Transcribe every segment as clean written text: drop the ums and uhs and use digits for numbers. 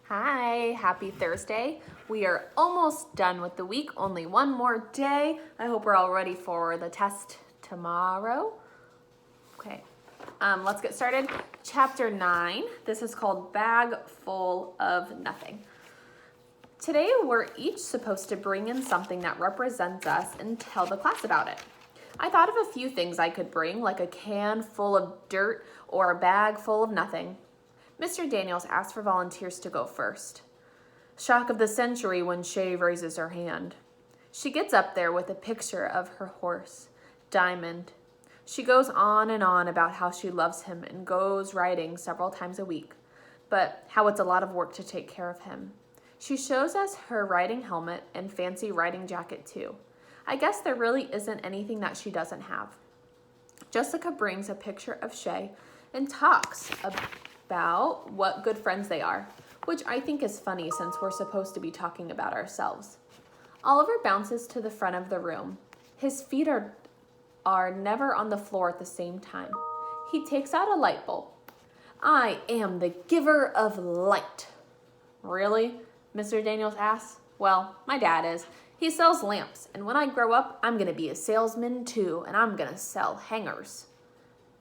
Hi, happy Thursday. We are almost done with the week, only one more day. I hope we're all ready for the test tomorrow. Okay, let's get started. Chapter 9, this is called Bag Full of Nothing. Today we're each supposed to bring in something that represents us and tell the class about it. I thought of a few things I could bring, like a can full of dirt or a bag full of nothing. Mr. Daniels asked for volunteers to go first. Shock of the century when Shay raises her hand. She gets up there with a picture of her horse, Diamond. She goes on and on about how she loves him and goes riding several times a week, but how it's a lot of work to take care of him. She shows us her riding helmet and fancy riding jacket too. I guess there really isn't anything that she doesn't have. Jessica brings a picture of Shay and talks about what good friends they are, which I think is funny since we're supposed to be talking about ourselves. Oliver bounces to the front of the room. His feet are never on the floor at the same time. He takes out a light bulb. I am the giver of light. Really? Mr. Daniels asks. Well, my dad is. He sells lamps, and when I grow up, I'm going to be a salesman too, and I'm going to sell hangers.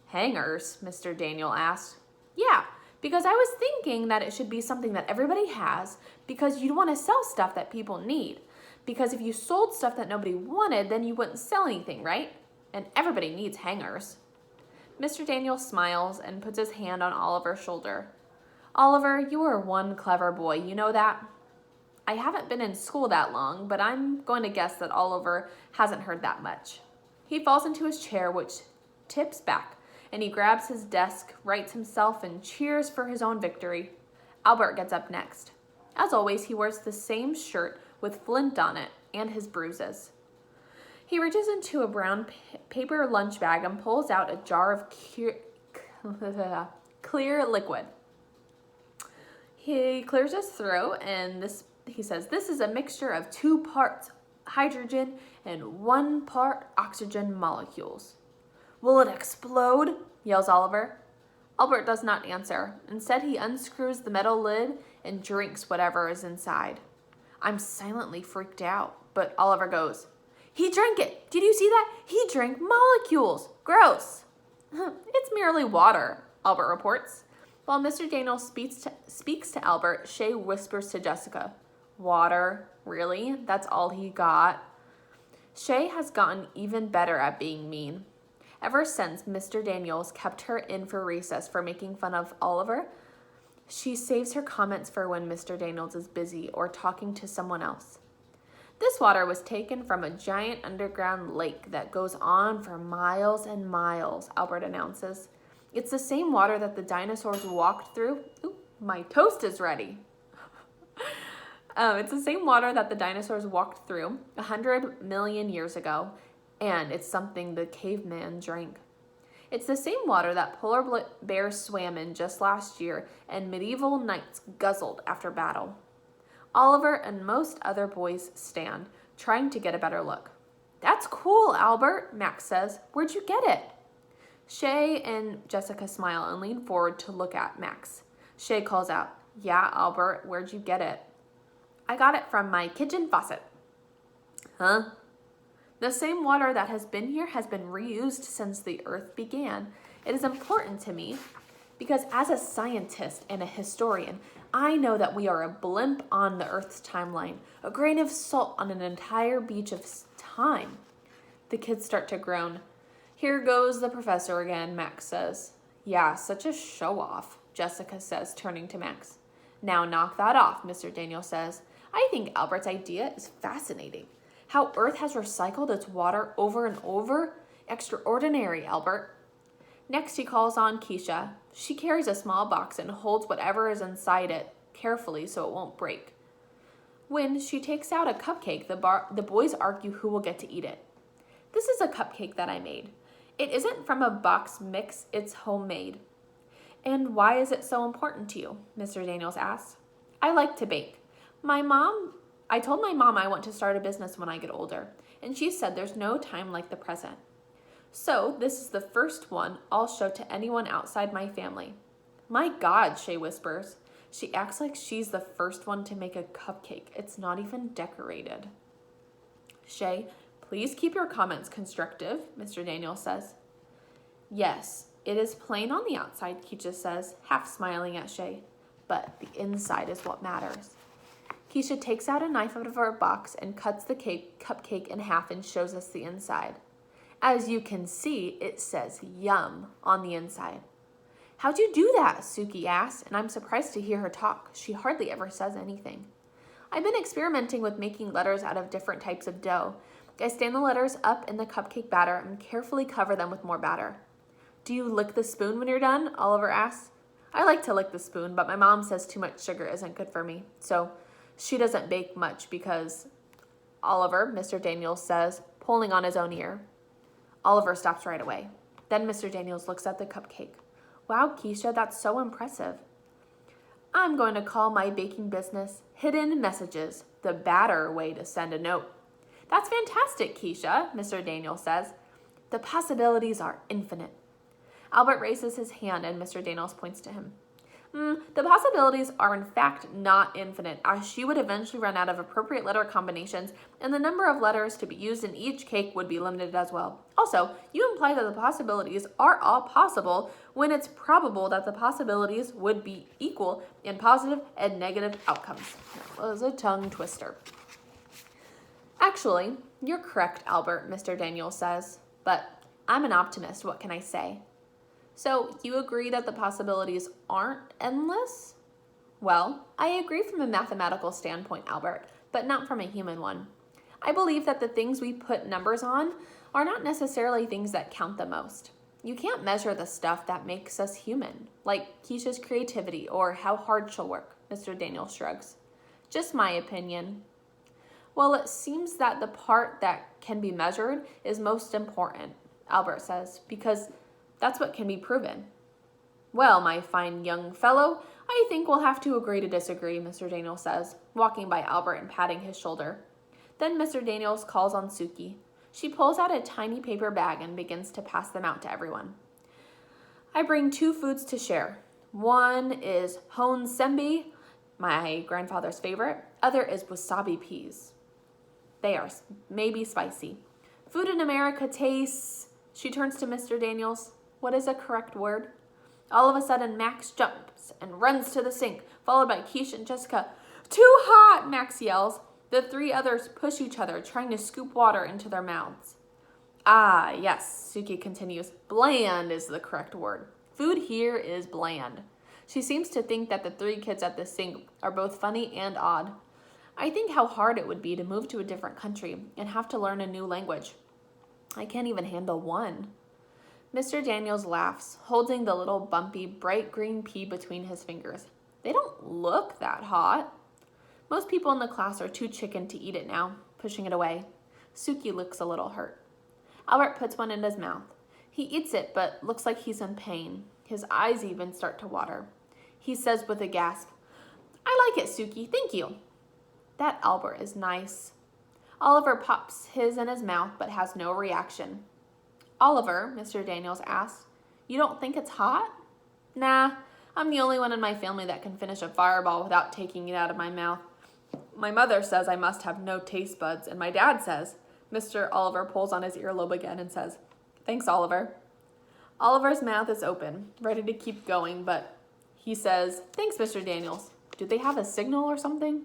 Hangers? Mr. Daniel asked. Yeah, because I was thinking that it should be something that everybody has because you'd want to sell stuff that people need. Because if you sold stuff that nobody wanted, then you wouldn't sell anything, right? And everybody needs hangers. Mr. Daniel smiles and puts his hand on Oliver's shoulder. Oliver, you are one clever boy, you know that? I haven't been in school that long, but I'm going to guess that Oliver hasn't heard that much. He falls into his chair, which tips back, and he grabs his desk, rights himself, and cheers for his own victory. Albert gets up next. As always, he wears the same shirt with Flint on it and his bruises. He reaches into a brown paper lunch bag and pulls out a jar of clear liquid. He clears his throat and he says, this is a mixture of 2 parts hydrogen and 1 part oxygen molecules. Will it explode? Yells Oliver. Albert does not answer. Instead, he unscrews the metal lid and drinks whatever is inside. I'm silently freaked out, but Oliver goes, he drank it. Did you see that? He drank molecules. Gross. It's merely water, Albert reports. While Mr. Daniel speaks to Albert, Shay whispers to Jessica, water? Really? That's all he got? Shay has gotten even better at being mean. Ever since Mr. Daniels kept her in for recess for making fun of Oliver, she saves her comments for when Mr. Daniels is busy or talking to someone else. This water was taken from a giant underground lake that goes on for miles and miles, Albert announces. It's the same water that the dinosaurs walked through. Ooh, my toast is ready. It's the same water that the dinosaurs walked through 100 million years ago, and it's something the caveman drank. It's the same water that polar bears swam in just last year and medieval knights guzzled after battle. Oliver and most other boys stand, trying to get a better look. That's cool, Albert, Max says. Where'd you get it? Shay and Jessica smile and lean forward to look at Max. Shay calls out, yeah, Albert, where'd you get it? I got it from my kitchen faucet. Huh? The same water that has been here has been reused since the earth began. It is important to me because as a scientist and a historian, I know that we are a blimp on the earth's timeline, a grain of salt on an entire beach of time. The kids start to groan. Here goes the professor again, Max says. Yeah, such a show-off, Jessica says, turning to Max. Now knock that off, Mr. Daniel says. I think Albert's idea is fascinating. How Earth has recycled its water over and over? Extraordinary, Albert. Next, he calls on Keisha. She carries a small box and holds whatever is inside it carefully so it won't break. When she takes out a cupcake, the boys argue who will get to eat it. This is a cupcake that I made. It isn't from a box mix, it's homemade. And why is it so important to you? Mr. Daniels asks. I like to bake. I told my mom I want to start a business when I get older, and she said there's no time like the present. So this is the first one I'll show to anyone outside my family. My God, Shay whispers. She acts like she's the first one to make a cupcake. It's not even decorated. Shay, please keep your comments constructive, Mr. Daniels says. Yes, it is plain on the outside, Keisha says, half smiling at Shay. But the inside is what matters. Keisha takes out a knife out of her box and cuts the cupcake in half and shows us the inside. As you can see, it says yum on the inside. How'd you do that? Suki asks, and I'm surprised to hear her talk. She hardly ever says anything. I've been experimenting with making letters out of different types of dough. I stand the letters up in the cupcake batter and carefully cover them with more batter. Do you lick the spoon when you're done? Oliver asks. I like to lick the spoon, but my mom says too much sugar isn't good for me. So she doesn't bake much because Oliver, Mr. Daniels says, pulling on his own ear. Oliver stops right away. Then Mr. Daniels looks at the cupcake. Wow, Keisha, that's so impressive. I'm going to call my baking business Hidden Messages, the batter way to send a note. That's fantastic, Keisha, Mr. Daniels says. The possibilities are infinite. Albert raises his hand and Mr. Daniels points to him. The possibilities are in fact not infinite, as she would eventually run out of appropriate letter combinations, and the number of letters to be used in each cake would be limited as well. Also, you imply that the possibilities are all possible when it's probable that the possibilities would be equal in positive and negative outcomes. That was a tongue twister. Actually, you're correct, Albert, Mr. Daniels says, but I'm an optimist, what can I say? So, you agree that the possibilities aren't endless? Well, I agree from a mathematical standpoint, Albert, but not from a human one. I believe that the things we put numbers on are not necessarily things that count the most. You can't measure the stuff that makes us human, like Keisha's creativity or how hard she'll work, Mr. Daniels shrugs. Just my opinion. Well, it seems that the part that can be measured is most important, Albert says, because that's what can be proven. Well, my fine young fellow, I think we'll have to agree to disagree, Mr. Daniels says, walking by Albert and patting his shoulder. Then Mr. Daniels calls on Suki. She pulls out a tiny paper bag and begins to pass them out to everyone. I bring 2 foods to share. One is hon sembi, my grandfather's favorite. Other is wasabi peas. They are maybe spicy. Food in America tastes... She turns to Mr. Daniels. What is a correct word? All of a sudden, Max jumps and runs to the sink, followed by Keisha and Jessica. Too hot, Max yells. The 3 others push each other, trying to scoop water into their mouths. Ah, yes, Suki continues. Bland is the correct word. Food here is bland. She seems to think that the 3 kids at the sink are both funny and odd. I think how hard it would be to move to a different country and have to learn a new language. I can't even handle one. Mr. Daniels laughs, holding the little bumpy, bright green pea between his fingers. They don't look that hot. Most people in the class are too chicken to eat it now, pushing it away. Suki looks a little hurt. Albert puts one in his mouth. He eats it, but looks like he's in pain. His eyes even start to water. He says with a gasp, I like it, Suki, thank you. That Albert is nice. Oliver pops his in his mouth, but has no reaction. Oliver, Mr. Daniels asks, you don't think it's hot? Nah, I'm the only one in my family that can finish a fireball without taking it out of my mouth. My mother says I must have no taste buds, and my dad says, Mr. Oliver pulls on his earlobe again and says, thanks, Oliver. Oliver's mouth is open, ready to keep going, but he says, thanks, Mr. Daniels. Do they have a signal or something?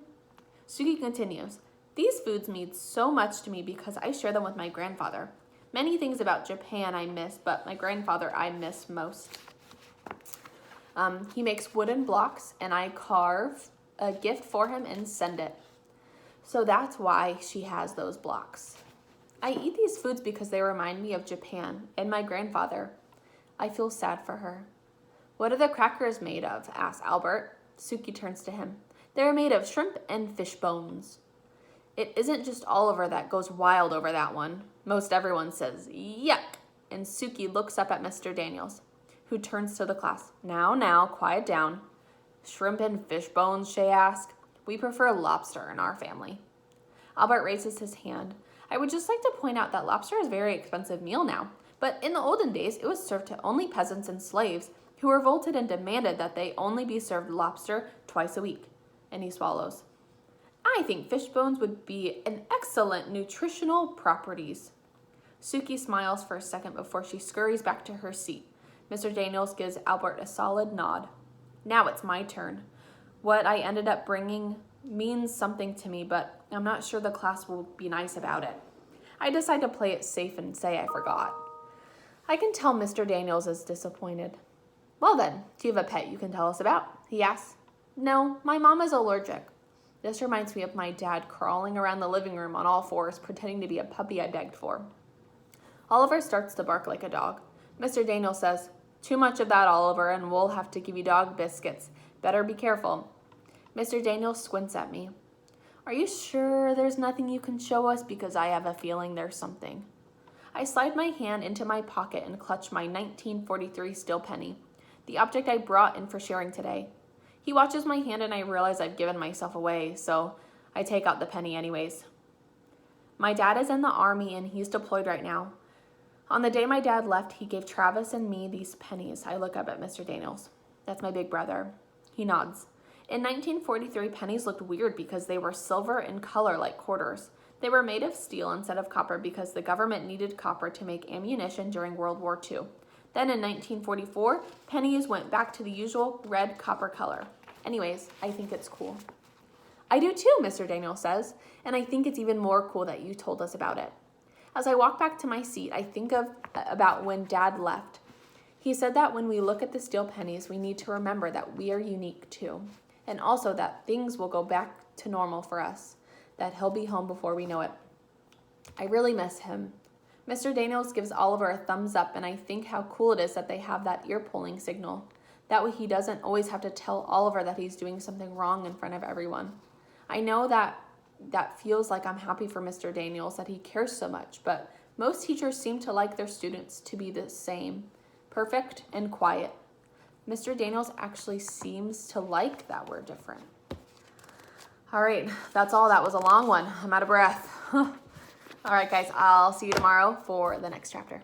Suki continues, these foods mean so much to me because I share them with my grandfather. Many things about Japan I miss, but my grandfather I miss most. He makes wooden blocks, and I carve a gift for him and send it. So that's why she has those blocks. I eat these foods because they remind me of Japan and my grandfather. I feel sad for her. What are the crackers made of? Asks Albert. Suki turns to him. They're made of shrimp and fish bones. It isn't just Oliver that goes wild over that one. Most everyone says, yuck, and Suki looks up at Mr. Daniels, who turns to the class. Now, quiet down. Shrimp and fish bones, Shay asked. We prefer lobster in our family. Albert raises his hand. I would just like to point out that lobster is a very expensive meal now, but in the olden days, it was served to only peasants and slaves, who revolted and demanded that they only be served lobster twice a week. And he swallows. I think fish bones would be an excellent nutritional properties. Suki smiles for a second before she scurries back to her seat. Mr. Daniels gives Albert a solid nod. Now it's my turn. What I ended up bringing means something to me, but I'm not sure the class will be nice about it. I decide to play it safe and say I forgot. I can tell Mr. Daniels is disappointed. Well then, do you have a pet you can tell us about? He asks. No, my mom is allergic. This reminds me of my dad crawling around the living room on all fours, pretending to be a puppy I begged for. Oliver starts to bark like a dog. Mr. Daniels says, Too much of that, Oliver, and we'll have to give you dog biscuits. Better be careful. Mr. Daniels squints at me. Are you sure there's nothing you can show us? Because I have a feeling there's something. I slide my hand into my pocket and clutch my 1943 steel penny, the object I brought in for sharing today. He watches my hand and I realize I've given myself away, so I take out the penny anyways. My dad is in the army and he's deployed right now. On the day my dad left, he gave Travis and me these pennies. I look up at Mr. Daniels. That's my big brother. He nods. In 1943, pennies looked weird because they were silver in color like quarters. They were made of steel instead of copper because the government needed copper to make ammunition during World War II. Then in 1944, pennies went back to the usual red copper color. Anyways, I think it's cool. I do too, Mr. Daniels says, and I think it's even more cool that you told us about it. As I walk back to my seat, I think about when Dad left. He said that when we look at the steel pennies, we need to remember that we are unique too, and also that things will go back to normal for us, that he'll be home before we know it. I really miss him. Mr. Daniels gives Oliver a thumbs up, and I think how cool it is that they have that ear-pulling signal. That way he doesn't always have to tell Oliver that he's doing something wrong in front of everyone. I know that feels like I'm happy for Mr. Daniels, that he cares so much, but most teachers seem to like their students to be the same, perfect and quiet. Mr. Daniels actually seems to like that we're different. All right, that's all. That was a long one. I'm out of breath. All right, guys, I'll see you tomorrow for the next chapter.